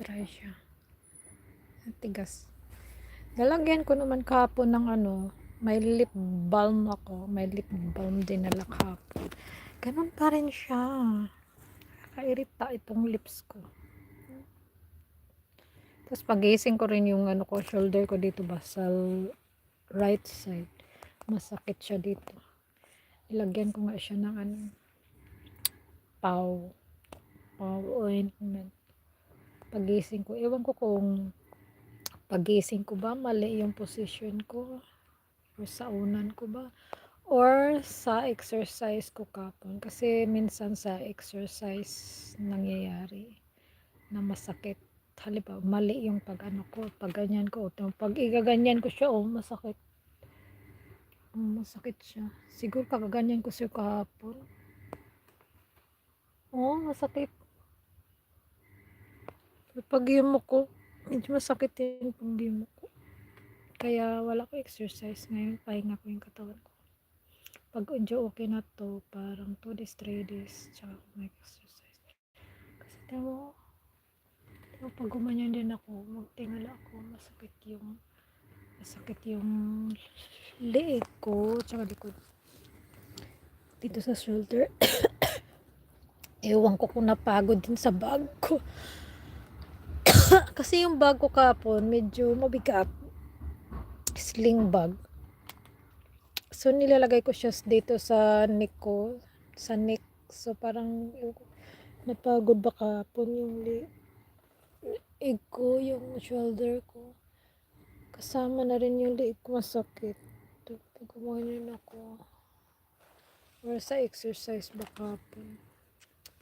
Dry siya. Tigas. Lalagyan ko naman kahapon ng may lip balm ako. May lip balm din na kahapon. Ganun pa rin siya. Kairita itong lips ko. Tapos pagising ko rin yung shoulder ko dito ba sa right side. Masakit siya dito. Ilagyan ko nga siya ng paw ointment. Pagising ko, ewan ko kung pagising ko ba mali yung position ko or sa unan ko ba or sa exercise ko kapon, kasi minsan sa exercise nangyayari na masakit. Halimbawa mali yung pag ko, pag ganyan ko, pag igaganyan ko siya, masakit. Masakit siya. Siguro kagaganyan ko siya kahapon. Masakit. Pag yumok ko, medyo masakit yung pag yumok ko. Kaya wala ko exercise ngayon. Pahinga ko yung katawan ko. Pag okay na to, parang 2 days, 3 days, tsaka mag-exercise. Kasi pag gumanyan din ako, magtingala ako, masakit yung leeg ko, tsaka likod. Dito sa shoulder. Ewan ko kung napagod din sa bag ko. Kasi yung bag ko kapon, medyo mabigat. Sling bag. So, nilalagay ko siya dito sa neck ko. Sa neck. So, parang napagod ba kapon yung leeg ko, yung shoulder ko. Kasama na rin yung leeg ko masakit. Pag gumanin ako. Or sa exercise ba kapon.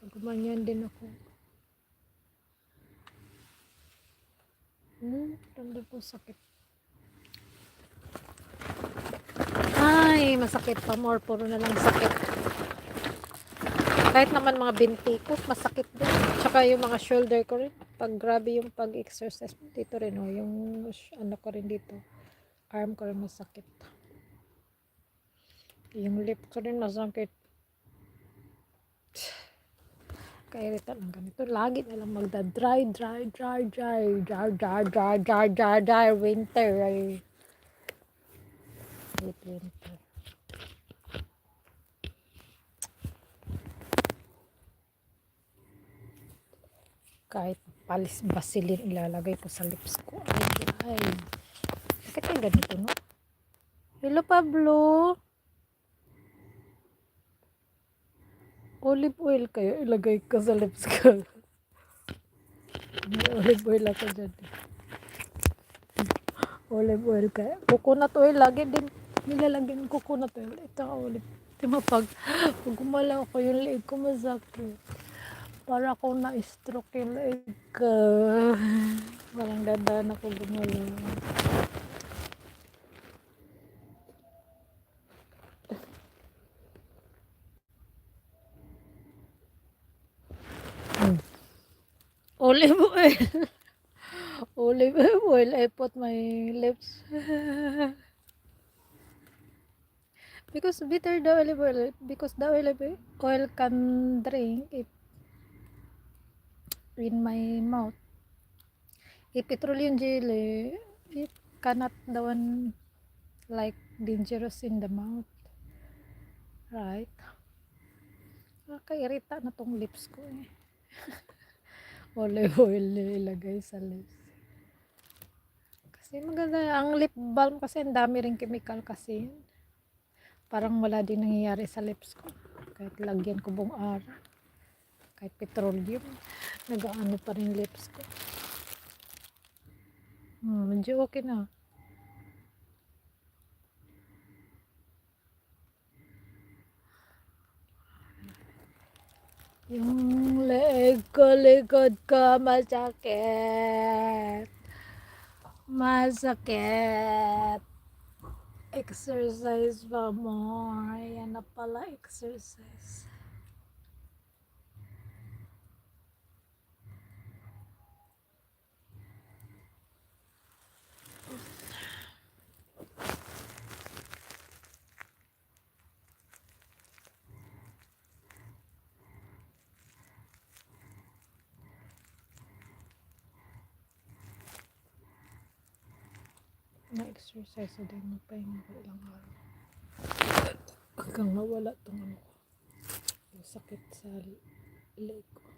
Pag gumanyan din ako. Tanda po sakit. Ay, masakit pa more. Puro na lang sakit. Kahit naman mga binti ko, masakit din. Tsaka yung mga shoulder ko rin. Pag grabe yung pag-exercise, dito rin yung ko rin dito. Arm ko rin masakit. Yung lip ko rin masakit. Kairita lang ganito. Lagi na lang magda-dry winter ay. Winter. Kahit palis Vaseline ilalagay ko sa lips ko. Ay. Bakit yung ganito, no? Hello, Pablo. Olive oil kayo ilagay ko sa lips ko. May olive oil ako dyan. Olive oil kayo. Coconut oil lagi din. Nilalagyan coconut oil. Ito olive. Diba pag gumalaw ko yung leeg ko masakit. Para ako na-stroke yung leeg ko. Parang dadaan ako gumalaw. Olive oil. Olive oil. I put my lips. Because bitter the olive oil. Because the olive oil can drink if in my mouth. If petroleum jelly, it cannot the one like dangerous in the mouth. Right? Nakairita na tong lips ko eh. Olive oil ilagay sa lips. Kasi maganda. Ang lip balm kasi ang dami ring chemical kasi. Parang wala din nangyayari sa lips ko. Kahit lagyan ko buong araw. Kahit petroleum. Nagaano pa rin lips ko. Medyo okay na. Yung leeg ko, likod ko, masakit. Masakit. Exercise pa more. Yan na pala, exercise. na-exercise so din magpahinga ko ilang araw hanggang nawala tong ano ko, yung sakit sa leg ko.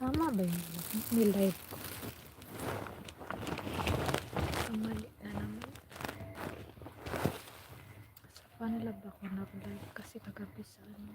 Tama ba yun? Nilive ko. Mali na naman. Sa Panlab ako nag-live kasi kagabi sa ano.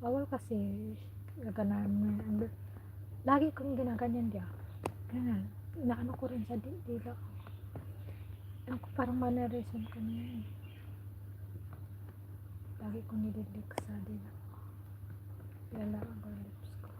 Bawal kasi gaganan mo yan. Lagi kong ginaganyan dia. Ganyan. Inaano ko rin sa dila. Ako parang mannerism ka na yun. Lagi kong nililik sa dila. Lala ang lips ko.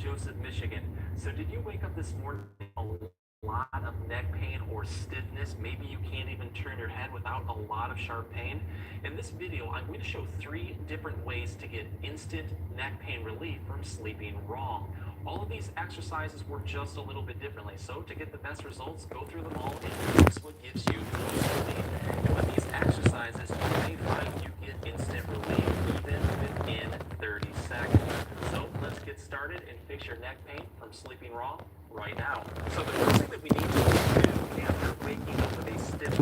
Joseph, Michigan. So did you wake up this morning with a lot of neck pain or stiffness? Maybe you can't even turn your head without a lot of sharp pain. In this video, I'm going to show 3 different ways to get instant neck pain relief from sleeping wrong. All of these exercises work just a little bit differently. So to get the best results, go through them all and use what gives you most relief. And with these exercises, you may find you get instant relief even within 30 seconds. So let's get started and fix your neck pain from sleeping wrong right now. So the first thing that we need to do after waking up with a stiff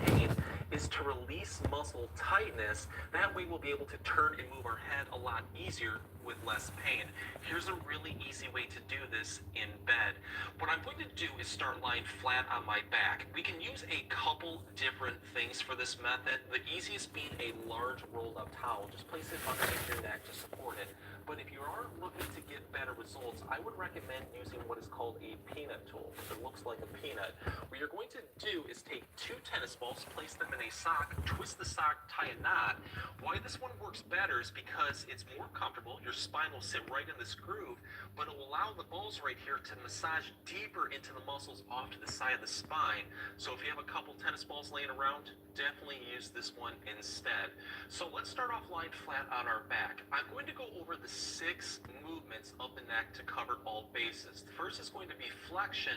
pain is to release muscle tightness. That way we'll be able to turn and move our head a lot easier with less pain. Here's a really easy way to do this in bed. What I'm going to do is start lying flat on my back. We can use a couple different things for this method. The easiest being a large rolled up towel. Just place it underneath your neck to support it. But if you are looking to get better results, I would recommend using what is called a peanut tool. It looks like a peanut. What you're going to do is take 2 tennis balls, place them in a sock, twist the sock, tie a knot. Why this one works better is because it's more comfortable. Your spine will sit right in this groove, but it will allow the balls right here to massage deeper into the muscles off to the side of the spine. So if you have a couple tennis balls laying around, definitely use this one instead. So let's start off lying flat on our back. I'm going to go over the 6 movements of the neck to cover all bases. The first is going to be flexion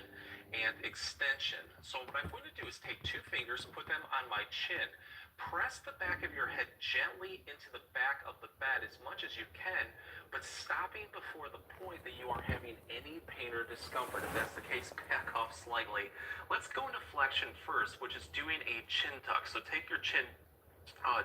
and extension. So what I'm going to do is take 2 fingers and put them on my chin. Press the back of your head gently into the back of the bed as much as you can, but stopping before the point that you are having any pain or discomfort. If that's the case, back off slightly. Let's go into flexion first, which is doing a chin tuck. So take your chin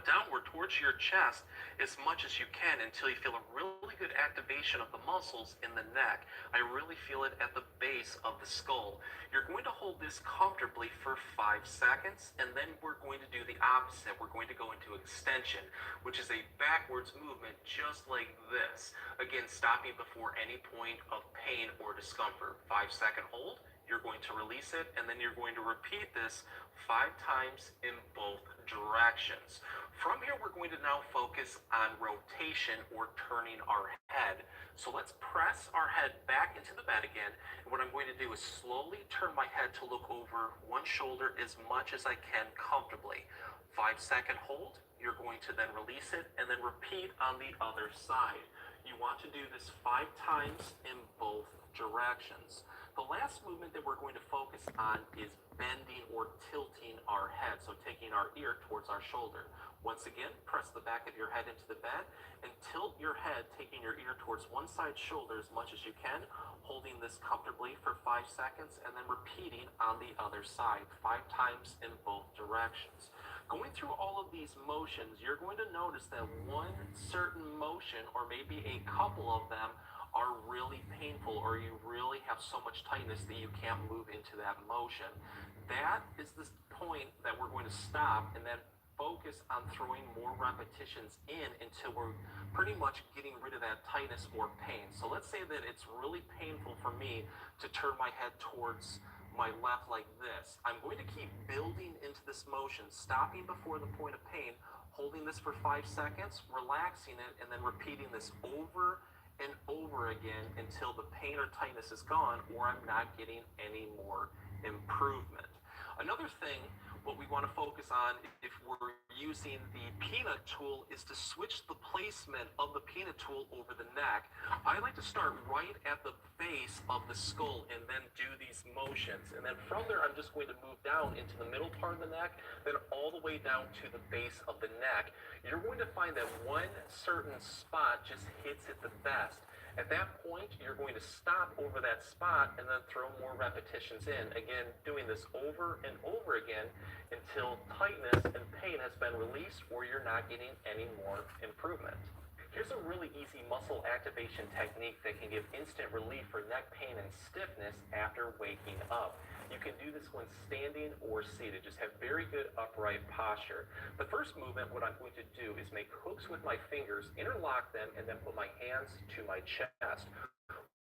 downward towards your chest as much as you can until you feel a really good activation of the muscles in the neck. I really feel it at the base of the skull. You're going to hold this comfortably for 5 seconds, and then we're going to do the opposite. We're going to go into extension, which is a backwards movement just like this. Again, stopping before any point of pain or discomfort. 5-second hold. You're going to release it, and then you're going to repeat this 5 times in both directions. From here, we're going to now focus on rotation or turning our head. So let's press our head back into the bed again. And what I'm going to do is slowly turn my head to look over one shoulder as much as I can comfortably. 5-second hold. You're going to then release it and then repeat on the other side. You want to do this 5 times in both directions. The last movement that we're going to focus on is bending or tilting our head, so taking our ear towards our shoulder. Once again, press the back of your head into the bed and tilt your head, taking your ear towards one side shoulder as much as you can, holding this comfortably for 5 seconds and then repeating on the other side 5 times in both directions. Going through all of these motions, you're going to notice that one certain motion, or maybe a couple of them, are really painful, or you really have so much tightness that you can't move into that motion. That is the point that we're going to stop and then focus on throwing more repetitions in until we're pretty much getting rid of that tightness or pain. So let's say that it's really painful for me to turn my head towards my left like this. I'm going to keep building into this motion, stopping before the point of pain, holding this for 5 seconds, relaxing it, and then repeating this over and over again until the pain or tightness is gone, or I'm not getting any more improvement. Another thing, what we want to focus on if we're using the peanut tool, is to switch the placement of the peanut tool over the neck. I like to start right at the base of the skull and then do these motions, and then from there I'm just going to move down into the middle part of the neck, then all the way down to the base of the neck. You're going to find that one certain spot just hits it the best. At that point, you're going to stop over that spot and then throw more repetitions in. Again, doing this over and over again until tightness and pain has been released or you're not getting any more improvement. Here's a really easy muscle activation technique that can give instant relief for neck pain and stiffness after waking up. You can do this when standing or seated. Just have very good upright posture. The first movement, what I'm going to do is make hooks with my fingers, interlock them, and then put my hands to my chest.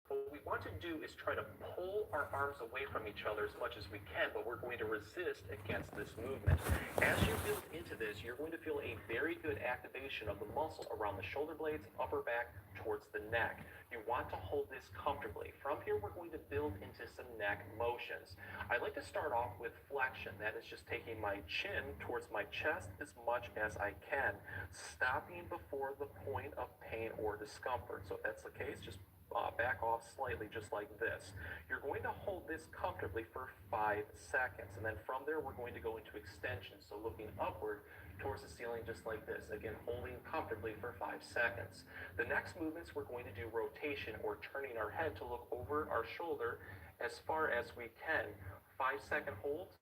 What we want to do is try to pull our arms away from each other as much as we can, but we're going to resist against this movement. As you build into this, you're going to feel a very good activation of the muscle around the shoulder blades, upper back, towards the neck. You want to hold this comfortably. From here, we're going to build into some neck motions. I like to start off with flexion. That is just taking my chin towards my chest as much as I can, stopping before the point of pain or discomfort. So if that's the case, just back off slightly, just like this. You're going to hold this comfortably for 5 seconds, and then from there we're going to go into extension, so looking upward towards the ceiling just like this, again holding comfortably for 5 seconds. The next movements we're going to do rotation, or turning our head to look over our shoulder as far as we can. 5-second holds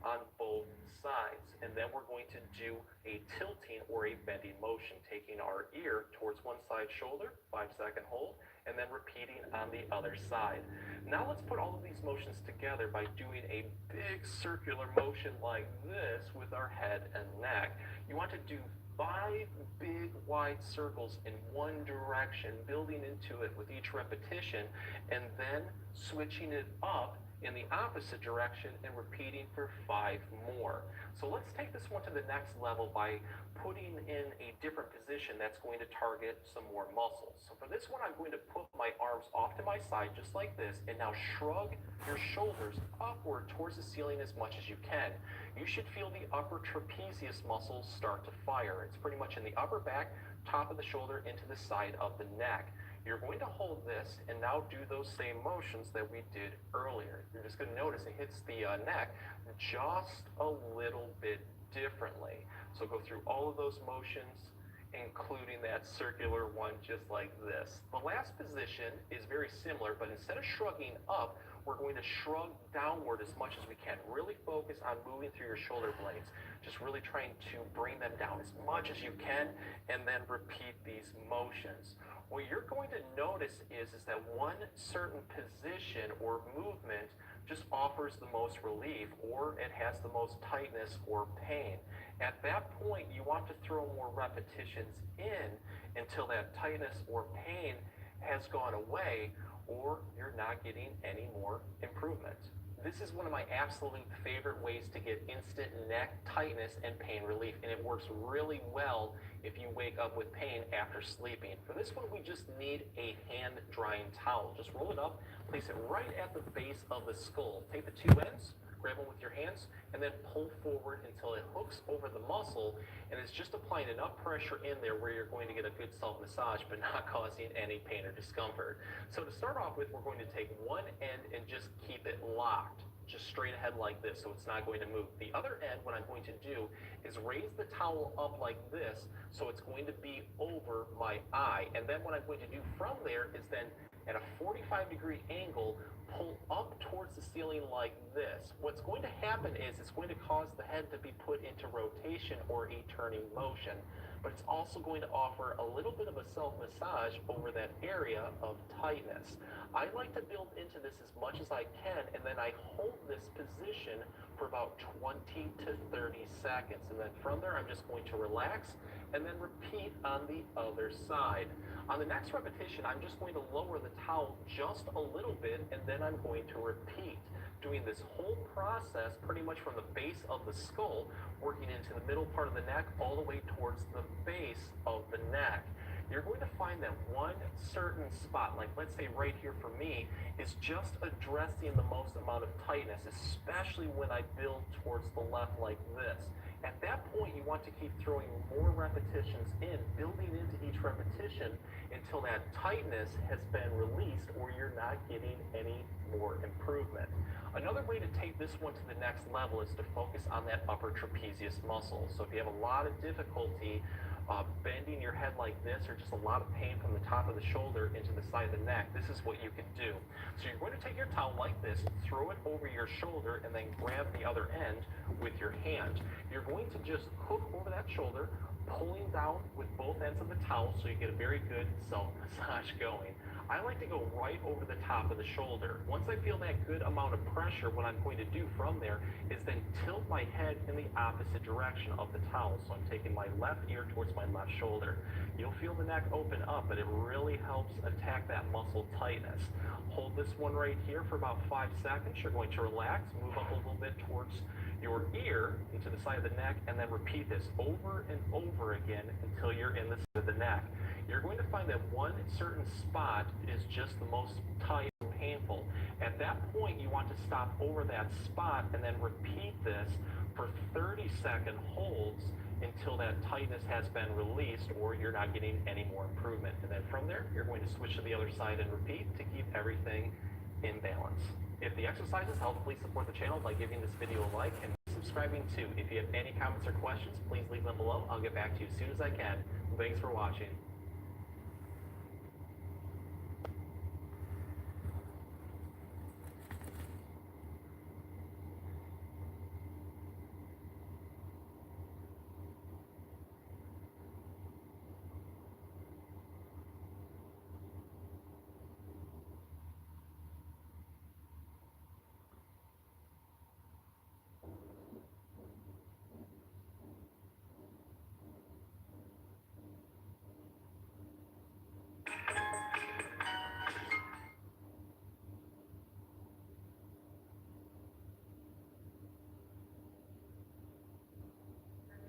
on both sides, and then we're going to do a tilting or a bending motion, taking our ear towards one side shoulder, 5-second hold, and then repeating on the other side. Now let's put all of these motions together by doing a big circular motion like this with our head and neck. You want to do 5 big wide circles in one direction, building into it with each repetition, and then switching it up in the opposite direction and repeating for 5 more. So let's take this one to the next level by putting in a different position that's going to target some more muscles. So for this one, I'm going to put my arms off to my side just like this, and now shrug your shoulders upward towards the ceiling as much as you can. You should feel the upper trapezius muscles start to fire. It's pretty much in the upper back, top of the shoulder, into the side of the neck. You're going to hold this and now do those same motions that we did earlier. You're just going to notice it hits the neck just a little bit differently. So go through all of those motions, including that circular one just like this. The last position is very similar, but instead of shrugging up, we're going to shrug downward as much as we can. Really focus on moving through your shoulder blades. Just really trying to bring them down as much as you can, and then repeat these motions. What you're going to notice is that one certain position or movement just offers the most relief, or it has the most tightness or pain. At that point, you want to throw more repetitions in until that tightness or pain has gone away, or you're not getting any more improvement. This is one of my absolute favorite ways to get instant neck tightness and pain relief, and it works really well if you wake up with pain after sleeping. For this one, we just need a hand drying towel. Just roll it up, place it right at the base of the skull. Take the 2 ends, grab them with your hands, and then pull forward until it hooks over the muscle, and it's just applying enough pressure in there where you're going to get a good self-massage, but not causing any pain or discomfort. So to start off with, we're going to take one end and just keep it locked, just straight ahead like this, so it's not going to move. The other end, what I'm going to do is raise the towel up like this, so it's going to be over my eye. And then what I'm going to do from there is then, at a 45-degree angle, pull up towards the ceiling like this. What's going to happen is it's going to cause the head to be put into rotation or a turning motion, but it's also going to offer a little bit of a self-massage over that area of tightness. I like to build into this as much as I can, and then I hold this position for about 20 to 30 seconds. And then from there, I'm just going to relax and then repeat on the other side. On the next repetition, I'm just going to lower the towel just a little bit, and then I'm going to repeat, doing this whole process pretty much from the base of the skull, working into the middle part of the neck all the way towards the base of the neck. You're going to find that one certain spot, like let's say right here for me, is just addressing the most amount of tightness, especially when I build towards the left like this. At that point, you want to keep throwing more repetitions in, building into each repetition until that tightness has been released, or you're not getting any more improvement. Another way to take this one to the next level is to focus on that upper trapezius muscle. So if you have a lot of difficulty bending your head like this, or just a lot of pain from the top of the shoulder into the side of the neck, this is what you can do. So you're going to take your towel like this, throw it over your shoulder, and then grab the other end with your hand. You're going to just hook over that shoulder, pulling down with both ends of the towel so you get a very good self-massage going. I like to go right over the top of the shoulder. Once I feel that good amount of pressure, what I'm going to do from there is then tilt my head in the opposite direction of the towel. So I'm taking my left ear towards my left shoulder. You'll feel the neck open up, but it really helps attack that muscle tightness. Hold this one right here for about 5 seconds. You're going to relax, move up a little bit towards your ear into the side of the neck, and then repeat this over and over again until you're in the side of the neck. You're going to find that one certain spot is just the most tight and painful. At that point, you want to stop over that spot and then repeat this for 30-second holds until that tightness has been released or you're not getting any more improvement. And then from there, you're going to switch to the other side and repeat to keep everything in balance. If the exercises help, please support the channel by giving this video a like and subscribing too. If you have any comments or questions, please leave them below. I'll get back to you as soon as I can. Thanks for watching.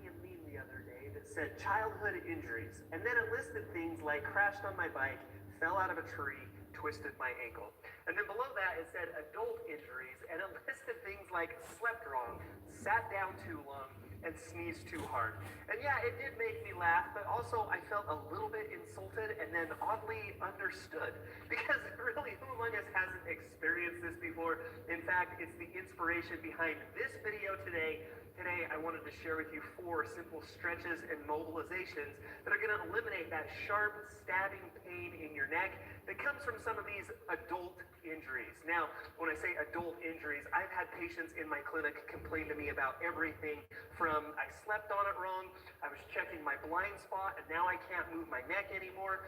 Me a meme the other day that said childhood injuries, and then it listed things like crashed on my bike, fell out of a tree, twisted my ankle. And then below that it said adult injuries, and it listed things like slept wrong, sat down too long, and sneezed too hard. And yeah, it did make me laugh, but also I felt a little bit insulted and then oddly understood. Because really, who among us hasn't experienced this before? In fact, it's the inspiration behind this video today. Today, I wanted to share with you 4 simple stretches and mobilizations that are going to eliminate that sharp, stabbing pain in your neck that comes from some of these adult injuries. Now, when I say adult injuries, I've had patients in my clinic complain to me about everything from I slept on it wrong, I was checking my blind spot, and now I can't move my neck anymore.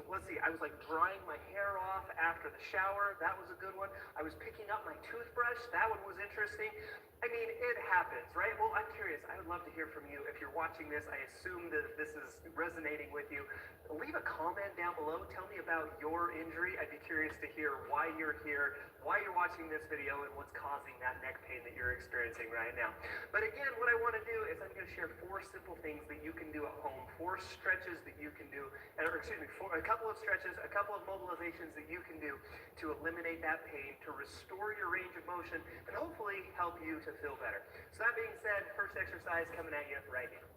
Let's see, I was like drying my hair off after the shower. That was a good one. I was picking up my toothbrush. That one was interesting. I mean, it happens, right? Well, I'm curious. I would love to hear from you. If you're watching this, I assume that this is resonating with you. Leave a comment down below. Tell me about your injury. I'd be curious to hear why you're here, why you're watching this video, and what's causing that neck pain that you're experiencing right now. But again, what I want to do is I'm going to share 4 simple things that you can do at home, 4 stretches that you can do, or excuse me, a couple of stretches, a couple of mobilizations that you can do to eliminate that pain, to restore your range of motion, and hopefully help you to feel better. So that being said, first exercise coming at you right now.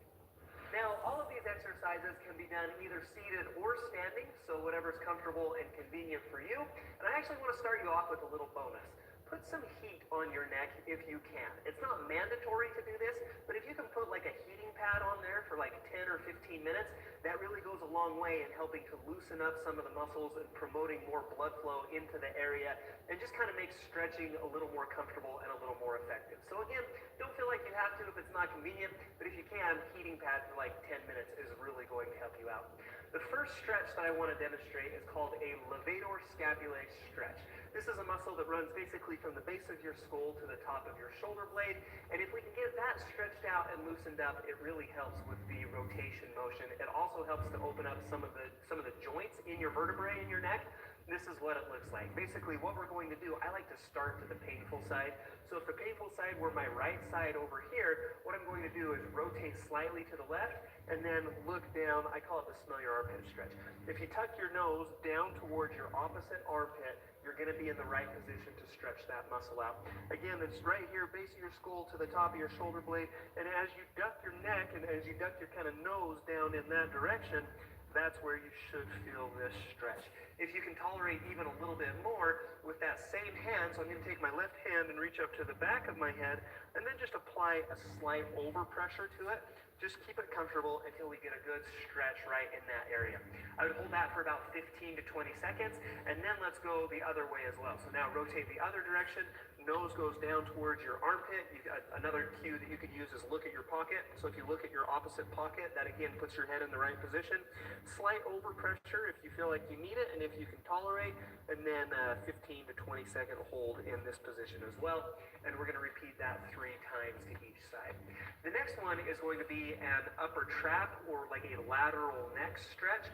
Now, all of these exercises can be done either seated or standing, so whatever's comfortable and convenient for you. And I actually want to start you off with a little bonus. Put some heat on your neck if you can. It's not mandatory to do this, but if you can put like a heating pad on there for like 10 or 15 minutes, that really goes a long way in helping to loosen up some of the muscles and promoting more blood flow into the area and just kind of makes stretching a little more comfortable and a little more effective. So again, don't feel like you have to if it's not convenient, but if you can, heating pad for like 10 minutes is really going to help you out. The first stretch that I want to demonstrate is called a levator scapulae stretch. This is a muscle that runs basically from the base of your skull to the top of your shoulder blade, and if we can get that stretched out and loosened up, it really helps with the rotation motion. It also helps to open up some of the joints in your vertebrae in your neck. This is what it looks like. Basically, what we're going to do, I like to start to the painful side. So if the painful side were my right side over here, what I'm going to do is rotate slightly to the left and then look down. I call it the smell your armpit stretch. If you tuck your nose down towards your opposite armpit, you're going to be in the right position to stretch that muscle out. Again, it's right here, base of your skull to the top of your shoulder blade. And as you duck your neck and as you duck your kind of nose down in that direction, that's where you should feel this stretch. If you can tolerate even a little bit more with that same hand, so I'm going to take my left hand and reach up to the back of my head and then just apply a slight overpressure to it. Just keep it comfortable until we get a good stretch right in that area. I would hold that for about 15 to 20 seconds, and then let's go the other way as well. So now rotate the other direction. Nose goes down towards your armpit. Another cue that you could use is look at your pocket. So if you look at your opposite pocket, that again puts your head in the right position. Slight overpressure if you feel like you need it, and if you can tolerate, and then 15 to 20 second hold in this position as well. And we're going to repeat that 3 times to each side. The next one is going to be an upper trap, or like a lateral neck stretch.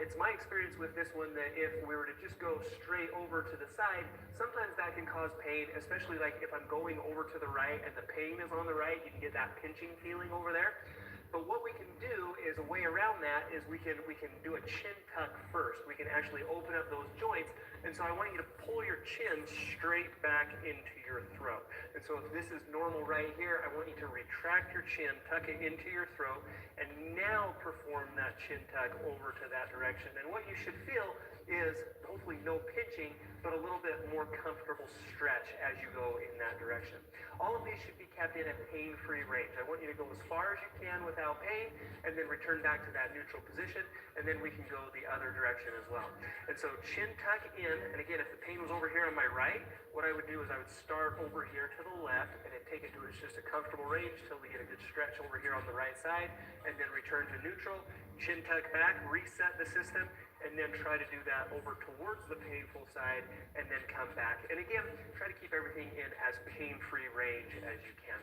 It's my experience with this one that if we were to just go straight over to the side, sometimes that can cause pain, especially like if I'm going over to the right and the pain is on the right, you can get that pinching feeling over there. But what we can do is, a way around that is we can do a chin tuck first. We can actually open up those joints. And so I want you to pull your chin straight back into your throat. And so if this is normal right here, I want you to retract your chin, tuck it into your throat, and now perform that chin tuck over to that direction. And what you should feel is hopefully no pinching, but a little bit more comfortable stretch as you go in that direction. All of these should be kept in a pain-free range. I want you to go as far as you can without pain, and then return back to that neutral position, and then we can go the other direction as well. And so chin tuck in, and again, if the pain was over here on my right, what I would do is I would start over here to the left, and then take it to just a comfortable range till we get a good stretch over here on the right side, and then return to neutral, chin tuck back, reset the system, and then try to do that over towards the painful side, and then come back. And again, try to keep everything in as pain-free range as you can.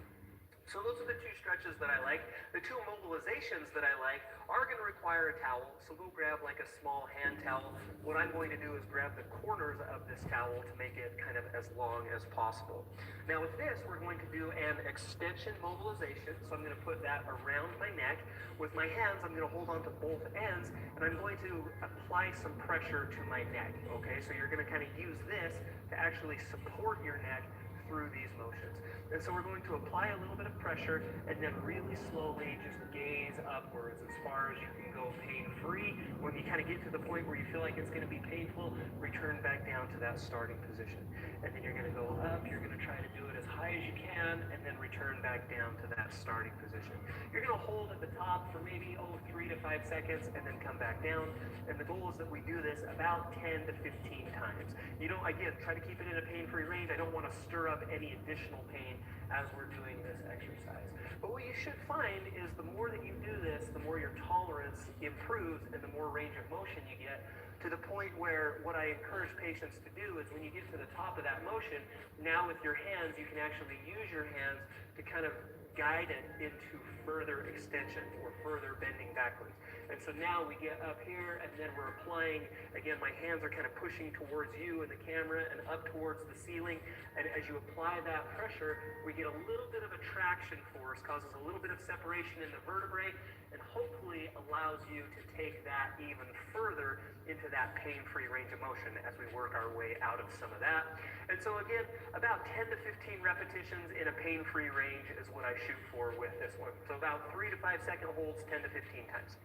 So those are the 2 stretches that I like. The 2 mobilizations that I like are going to require a towel. So go grab like a small hand towel. What I'm going to do is grab the corners of this towel to make it kind of as long as possible. Now with this, we're going to do an extension mobilization. So I'm going to put that around my neck. With my hands, I'm going to hold on to both ends, and I'm going to apply some pressure to my neck. Okay, so you're going to kind of use this to actually support your neck through these motions. And so we're going to apply a little bit of pressure, and then really slowly just gaze upwards as far as you can go pain-free. When you kind of get to the point where you feel like it's going to be painful, return back down to that starting position. And then you're going to go up, you're going to try to do it as high as you can, and then return back down to that starting position. You're going to hold at the top for maybe 3 to 5 seconds, and then come back down. And the goal is that we do this about 10 to 15 times. You don't, again, try to keep it in a pain-free range. I don't want to stir up any additional pain as we're doing this exercise. But what you should find is the more that you do this, the more your tolerance improves, and the more range of motion you get, to the point where what I encourage patients to do is, when you get to the top of that motion, now with your hands, you can actually use your hands to kind of guide it into further extension or further bending backwards. And so now we get up here, and then we're applying, again, my hands are kind of pushing towards you and the camera and up towards the ceiling. And as you apply that pressure, we get a little bit of a traction force, causes a little bit of separation in the vertebrae, and hopefully allows you to take that even further into that pain-free range of motion as we work our way out of some of that. And so again, about 10 to 15 repetitions in a pain-free range is what I shoot for with this one. So about 3 to 5 second holds, 10 to 15 times.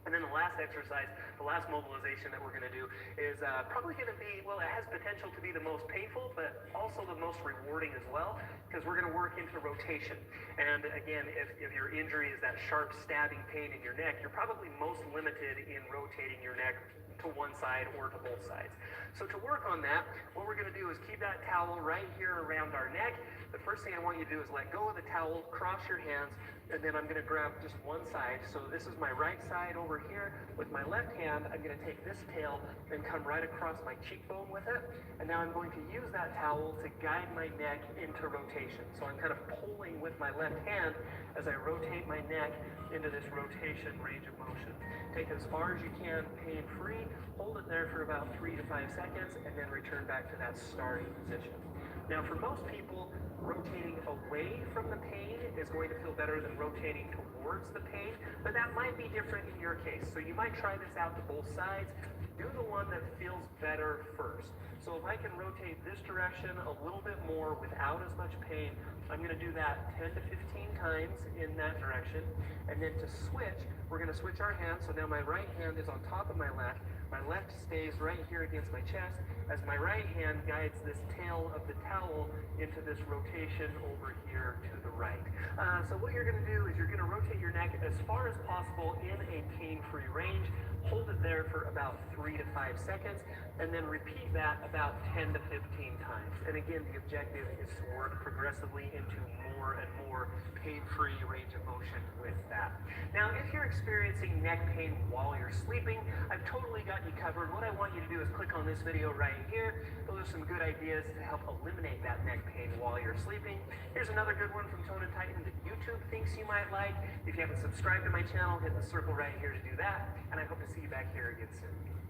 And then the last exercise, the last mobilization that we're going to do is probably going to be, well, it has potential to be the most painful, but also the most rewarding as well, because we're going to work into rotation. And again, if your injury is that sharp stabbing pain in your neck, you're probably most limited in rotating your neck to one side or to both sides. So to work on that, what we're going to do is keep that towel right here around our neck. The first thing I want you to do is let go of the towel, cross your hands, and then I'm going to grab just one side. So this is my right side over here. With my left hand, I'm going to take this tail and come right across my cheekbone with it. And now I'm going to use that towel to guide my neck into rotation. So I'm kind of pulling with my left hand as I rotate my neck into this rotation range of motion. Take it as far as you can, pain-free. Hold it there for about 3 to 5 seconds, and then return back to that starting position. Now, for most people, rotating away from the pain is going to feel better than rotating towards the pain, but that might be different in your case. So you might try this out to both sides. Do the one that feels better first. So if I can rotate this direction a little bit more without as much pain, I'm going to do that 10 to 15 times in that direction. And then to switch, we're going to switch our hands. So now my right hand is on top of my left. My left stays right here against my chest, as my right hand guides this tail of the towel into this rotation over here to the right. So what you're going to do is you're going to rotate your neck as far as possible in a pain-free range. Hold it there for about 3 to 5 seconds, and then repeat that about 10 to 15 times. And again, the objective is to work progressively into more and more pain-free range of motion with that. Now, if you're experiencing neck pain while you're sleeping, I've totally got you covered. What I want you to do is click on this video right here. Those are some good ideas to help eliminate that neck pain while you're sleeping. Here's another good one from Tone and Titan that YouTube thinks you might like. If you haven't subscribed to my channel, hit the circle right here to do that. And I hope to see you back here again soon.